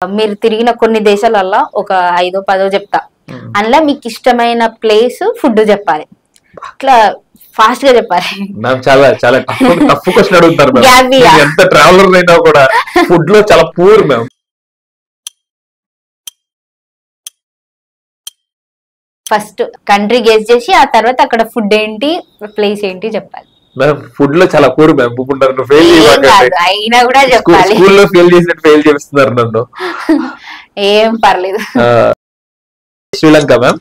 మీరు తిరిగిన కొన్ని దేశాలలో ఒక 5 10 చెప్తా. అందులో మీకు ఇష్టమైన ప్లేస్ ఫుడ్ చెప్పాలి. ఇట్లా ఫాస్ట్ గా చెప్పాలి. చాలా చాలా టఫ్ క్వశ్చన్ అడుగుతారు. ఎంత ట్రావెలర్ అయినా కూడా ఫుడ్ లో చాలా poor ma'am. First country guess చేసి ఆ తర్వాత అక్కడ ఫుడ్ ఏంటి ప్లేస్ ఏంటి చెప్పాలి. మ్యామ్ ఫుడ్ లో చాలా పూర్ మ్యామ్. అయినా కూడా చెప్పాలి. స్కూల్లో ఫెయిల్ చేసినట్టు ఫెయిల్ చేస్తున్నారు నన్ను. ఏం పర్లేదు. శ్రీలంక మ్యామ్.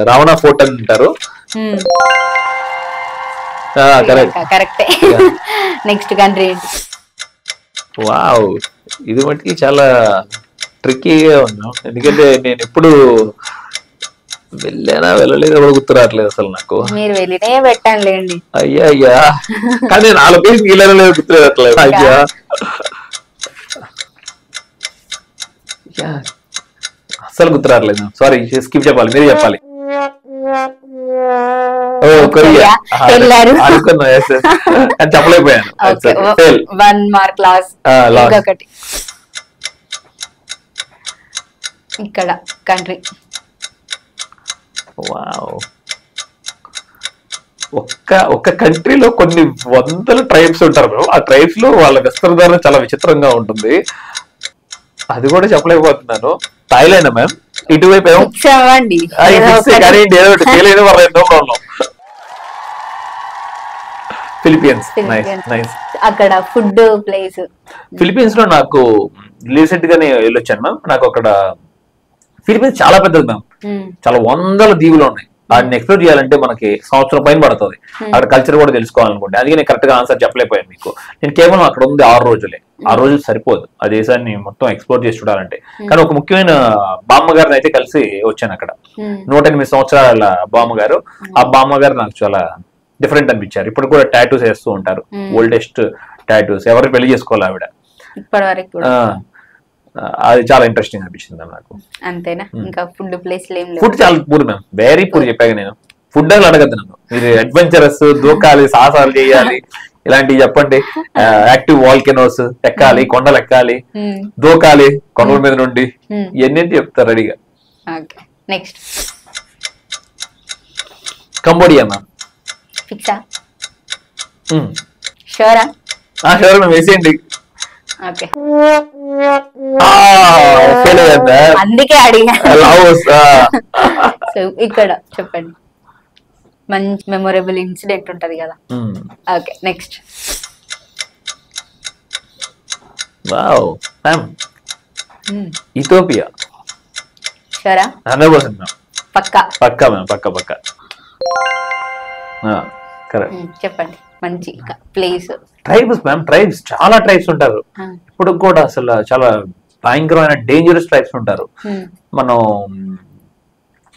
రావణ ఫోర్ట్ అని అంటారు. కరెక్టే. నెక్స్ట్ కంట్రీ ఏంటి? వావ్, ఇది మటుకి చాలా ట్రిక్కీగా ఉన్నాం. ఎందుకంటే నేను ఎప్పుడు వెళ్ళానా వెళ్ళలేదు కూడా గుర్తు రావట్లేదు అసలు నాకు. మీరు వెళ్ళినే పెట్టండి. అయ్యా అయ్యా, కానీ నేను 4 ప్లేస్ వెళ్ళలేదు, గుర్తు రావట్లేదు. అయ్యా అసలు గుర్తు రావట్లేదు. సారీ, స్కిప్ చెప్పాలి, మీరు చెప్పాలి. కొరియా అనుకున్నా, చెప్పలేకపోయాను. 1 మార్క్ లాస్. ఇంకొకటి ఇక్కడ కంట్రీ. వావ్, ఒక్క కంట్రీలో కొన్ని వందల ట్రైబ్స్ ఉంటారు. ఆ ట్రైబ్స్ లో వాళ్ళ వస్త్రధారణ చాలా విచిత్రంగా ఉంటుంది. అది కూడా చెప్పలేకపోతున్నాను. Thailand ma'am. ఇటువైపు ఏమో ఫిలిపీన్స్. అక్కడ ఫుడ్ ప్లేస్. ఫిలిపీన్స్ లో నాకు రీసెంట్ గానే వెళ్ళొచ్చాను మ్యామ్. నాకు అక్కడ ఫిలిపీన్స్ చాలా పెద్దది మ్యామ్. చాలా వందల దీవులు ఉన్నాయి. వాటిని ఎక్స్ప్లోర్ చేయాలంటే మనకి సంవత్సరం పైన పడుతుంది. అక్కడ కల్చర్ కూడా తెలుసుకోవాలనుకుంటే. అందుకే నేను కరెక్ట్ గా ఆన్సర్ చెప్పలేకపోయాను మీకు. నేను కేవలం అక్కడ ఉంది 6 రోజులే. 6 రోజులు సరిపోదు ఆ దేశాన్ని మొత్తం ఎక్స్ప్లోర్ చేసి చూడాలంటే. కానీ ఒక ముఖ్యమైన బామ్మగారిని అయితే కలిసి వచ్చాను అక్కడ. 108 సంవత్సరాల బామ్మగారు. ఆ బామ్మగారు నాకు చాలా డిఫరెంట్ అనిపించారు. ఇప్పుడు కూడా టాటూస్ వేస్తూ ఉంటారు. Oldest tattoos. ఎవరు పెళ్లి చేసుకోవాలి ఆవిడ. అది చాలా ఇంట్రెస్టింగ్ అనిపించింది నాకు. అంతేనా? ఇంకా ఫుడ్ ప్లేస్ ఫుడ్ చాలా పూర్ మ్యామ్. వెరీ పూర్ చెప్పాక నేను. ఫుడ్ అని అడగద్దు నన్ను. మీరు అడ్వెంచరస్, దూకాలి, సాహసాలు చేయాలి, ఇలాంటివి చెప్పండి. యాక్టివ్ వాల్కెనోస్ ఎక్కాలి, కొండలు ఎక్కాలి, దూకాలి కొండల మీద నుండి, ఇవన్నీ చెప్తారు రెడీగా. Next Cambodia ma'am. ఫిక్సా? షూరా? షూర్ మ్యామ్, వేసేయండి. అందుకే అడిగా. ఇక్కడ చెప్పండి. మంచి మెమొరబుల్ ఇన్సిడెంట్ ఉంటది కదా. Okay, next. Wow ma'am, Ethiopia. షూరా? 100% మ్యామ్. పక్కా మ్యామ్, పక్కా. కరెక్ట్. చెప్పండి మంచి ప్లేస్. Tribes ma'am. ట్రైబ్స్ చాలా ట్రైబ్స్ ఉంటారు. ఇప్పుడు కూడా అసలు చాలా భయంకరమైన డేంజరస్ ట్రైబ్స్ ఉంటారు. మనం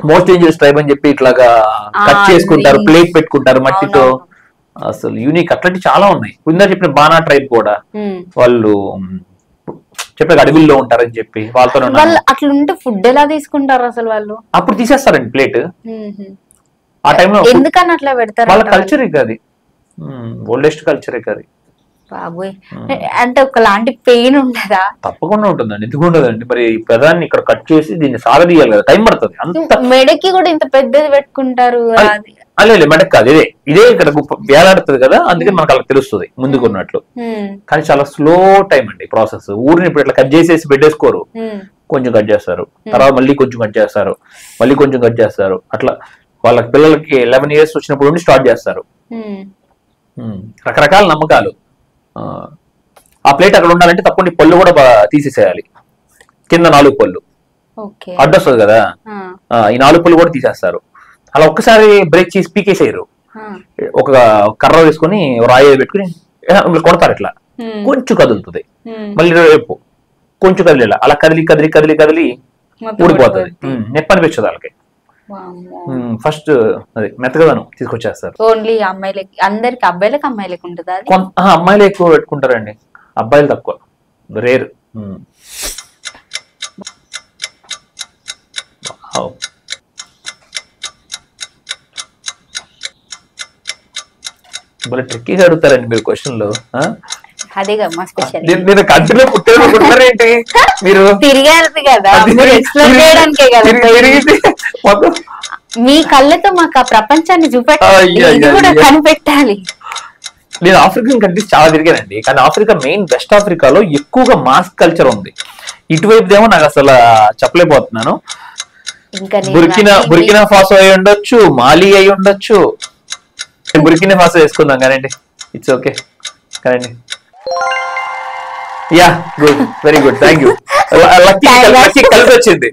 మోస్ట్ డేంజరస్ ట్రైబ్ అని చెప్పి ఇట్లాగా కట్ చేసుకుంటారు, ప్లేట్ పెట్టుకుంటారు మట్టితో. అసలు యూనిక్ అట్లాంటి చాలా ఉన్నాయి. ఇందా చెప్పిన బానా ట్రైబ్ కూడా వాళ్ళు చెప్పే అడవిల్లో ఉంటారని చెప్పి వాళ్ళతో. అట్లుంటే ఫుడ్ ఎలా తీసుకుంటారు అసలు వాళ్ళు? అప్పుడు తీసేస్తారండి ప్లేట్. ఆ టైంలో ఎందుకని అట్లా పెడతారు? వాళ్ళ కల్చర్ ఇక అది, ఓల్డెస్ట్ కల్చర్ ఇక అది. బాబోయ్, అంటే ఒకలాంటి పెయిన్ ఉండదా? తప్పకుండా ఉంటుందండి. ఎందుకు ఉండదండి? మరి ప్రధాన్ని ఇక్కడ కట్ చేసి దీన్ని సాగదీయాలి కదా, టైం పడుతుంది. అంత మెడకి కూడా ఇంత పెద్దది పెట్టుకుంటారు. అలే మెడక్ కాదు, ఇదే ఇక్కడ వేలాడుతుంది కదా, అందుకే మనకు అలా తెలుస్తుంది ముందుకున్నట్లు. కానీ చాలా స్లో టైం అండి ప్రాసెస్. ఊరిని ఇప్పుడు ఇట్లా కట్ చేసేసి పెట్టేసుకోరు. కొంచెం కట్ చేస్తారు, తర్వాత మళ్ళీ కొంచెం కట్ చేస్తారు, మళ్ళీ కొంచెం కట్ చేస్తారు. అట్లా వాళ్ళ పిల్లలకి 11 years వచ్చినప్పుడు నుండి స్టార్ట్ చేస్తారు. రకరకాల నమ్మకాలు. ఆ ప్లేట్ అక్కడ ఉండాలంటే తప్పకుండా పళ్ళు కూడా తీసేసేయాలి. కింద 4 పళ్ళు అడ్డొస్తుంది కదా, ఈ 4 పళ్ళు కూడా తీసేస్తారు. అలా ఒక్కసారి బ్రేక్ చేసి పీకేసేయరు. ఒక కర్ర వేసుకుని రాయి పెట్టుకుని కొడతారు. ఇట్లా కొంచెం కదులుతుంది, మళ్ళీ రేపు కొంచెం కదిలేలా, అలా కదిలి కదిలి కదిలి కదిలి ఊడిపోతుంది. నొప్పి అనిపించదు వాళ్ళకి. ఫస్ట్ అది మెత్తగాను తీసుకొచ్చేస్తారు. ఓన్లీ అమ్మాయిలకి, అందరికి అబ్బాయిలకి అమ్మాయిలకి ఉంటుందా? అమ్మాయిలు ఎక్కువ పెట్టుకుంటారండి, అబ్బాయిలు తక్కువ, రేర్. భలే ట్రిక్కీగా అడుగుతారండి మీరు క్వశ్చన్లు. అదేగా మా స్పెషల్. నేను కంట్రీలో పుట్టారేంటి మీరు? తిరిగారు కదా, ఎక్స్ప్లోర్ చేయడానికే కదా. మొత్తం మీ కళ్ళతో మాకు ఆ ప్రపంచాన్ని చూపెట్టాలి, ఇది కూడా కనిపెట్టాలి. నేను ఆఫ్రికన్ కంట్రీస్ చాలా తిరిగానండి, కానీ ఆఫ్రికా మెయిన్ వెస్ట్ ఆఫ్రికాలో ఎక్కువగా మాస్క్ కల్చర్ ఉంది. ఇటువైపు ఏమో నాకు అసలు చెప్పలేకపోతున్నాను. ఇంకా బుర్కినా ఫాసో అయి ఉండొచ్చు, మాలి అయి ఉండొచ్చు. బుర్కినా ఫాసో వేసుకుందాం కానండి, ఇట్స్ ఓకే కానండి. Yeah good, very good, thank you. కలిసి వచ్చింది.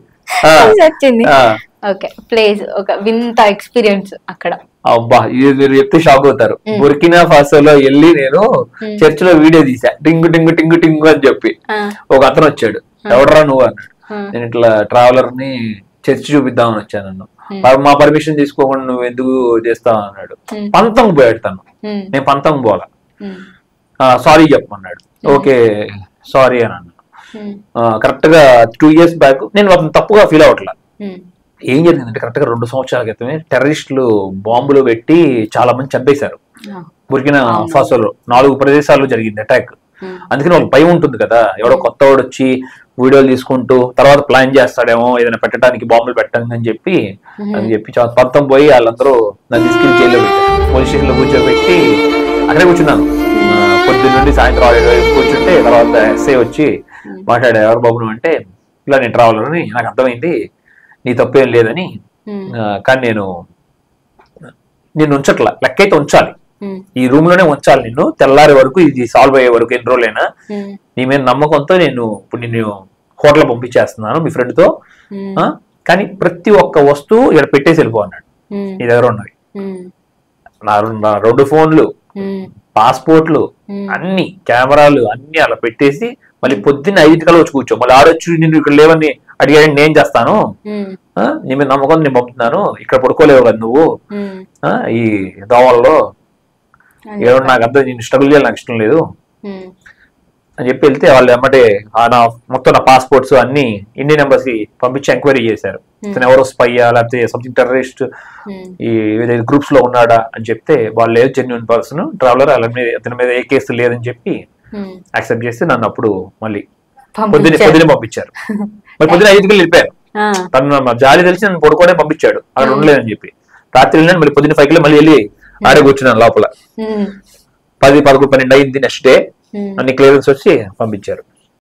ఓకే, ప్లేస్ ఒక వింత ఎక్స్పీరియన్స్ అక్కడ. అబ్బా, ఇది మీరు చెప్తే షాక్ అవుతారు. బుర్కినా ఫాసోలో వెళ్ళి నేను చర్చ్ లో వీడియో తీసా, టింగు టింగు టింగు టింగు అని చెప్పి. ఒక అతను వచ్చాడు, ఎవడరా నువ్వు అన్నాడు. నేను ఇట్లా ట్రావెలర్ ని చర్చ్ చూపిద్దామని వచ్చాను. నన్ను మా పర్మిషన్ తీసుకోకుండా నువ్వు ఎందుకు చేస్తావు అన్నాడు. పంతం పోయాడు. నేను పంతం పోలా, సారీ చెప్పమన్నాడు. ఓకే సారీ అని అన్నాను. కరెక్ట్ గా 2 years బ్యాక్ నేను అతను తప్పుగా ఫీల్ అవ్వట్లా. ఏం జరిగిందంటే కరెక్ట్ గా 2 సంవత్సరాల క్రితమే టెర్రరిస్టులు బాంబులు పెట్టి చాలా మంది చంపేశారు బుర్కినా ఫాసోలో. 4 ప్రదేశాల్లో జరిగింది అటాక్. అందుకని వాళ్ళకి భయం ఉంటుంది కదా, ఎవడో కొత్త వాడు వచ్చి వీడియోలు తీసుకుంటూ తర్వాత ప్లాన్ చేస్తాడేమో ఏదైనా పెట్టడానికి, బాంబులు పెట్టడానికి అని చెప్పి పంతం పోయి వాళ్ళందరూ నన్ను తీసుకెళ్లి జైల్లో పెట్టారు. పోలీస్ స్టేషన్ లో కూర్చోబెట్టి అక్కడే కూర్చున్నాను. పొద్దున్న నుండి సాయంత్రం 6 కూర్చుంటే తర్వాత ఎస్ఐ వచ్చి మాట్లాడా, ఎవరు బాబు నువ్వు అంటే, ఇలా నేను ట్రావెలర్ అని, నాకు అర్థమైంది నీ తప్పేం లేదని, కానీ నిన్ను ఉంచట్లా, లెక్క అయితే ఉంచాలి, ఈ రూమ్ లోనే ఉంచాలి నిన్ను తెల్లారి వరకు, ఇది సాల్వ్ అయ్యే వరకు, ఎన్ని రోజులైనా నీ మీద నమ్మకంతో నేను ఇప్పుడు నిన్ను హోటల్ పంపించేస్తున్నాను మీ ఫ్రెండ్ తో, కానీ ప్రతి ఒక్క వస్తువు ఇక్కడ పెట్టేసి వెళ్ళిపో అన్నాడు. నీ దగ్గర ఉన్నవి నా 2 ఫోన్లు, పాస్పోర్ట్లు, అన్ని కెమెరాలు అన్ని అలా పెట్టేసి మళ్ళీ పొద్దున్న 5 వచ్చి కూర్చో, మళ్ళీ ఆడొచ్చు నిన్ను ఇక్కడ లేవని అడిగాడని నేను చేస్తాను, నీ మీద నమ్మకం నేను పంపుతున్నాను, ఇక్కడ పడుకోలేవు కదా నువ్వు ఈ దోమల్లో, ఏదో నాకు అర్థం, నేను స్ట్రగుల్ చేయాలి, నాకు ఇష్టం లేదు అని చెప్పి వెళ్తే వాళ్ళు ఎమ్మటే మొత్తం నా పాస్పోర్ట్స్ అన్ని ఇండియన్ ఎంబసీ పంపించి ఎంక్వైరీ చేశారు. ఇతను ఎవరో స్పైయా లేకపోతే సంథింగ్ టెర్రరిస్ట్ ఈ గ్రూప్స్ లో ఉన్నాడా అని చెప్తే వాళ్ళు లేదు, జెన్యూన్ పర్సన్ ట్రావెలర్, అతని మీద ఏ కేసు లేదని చెప్పి యాక్సెప్ట్ చేస్తే నన్ను అప్పుడు మళ్ళీ పొద్దునే పంపించారు. మరి పొద్దున 5 వెళ్ళిపోయారు. తను జాలి తెలిసి నన్ను పడుకోవడం పంపించాడు, అక్కడ ఉండలేదని చెప్పి. రాత్రి వెళ్ళినాను, మళ్ళీ పొద్దున్న 5 మళ్ళీ వెళ్ళి ఆడే కూర్చున్నాను లోపల. 10, 11, 12 అయింది. నెక్స్ట్ డే అన్ని క్లియరెన్స్ వచ్చి పంపించారు.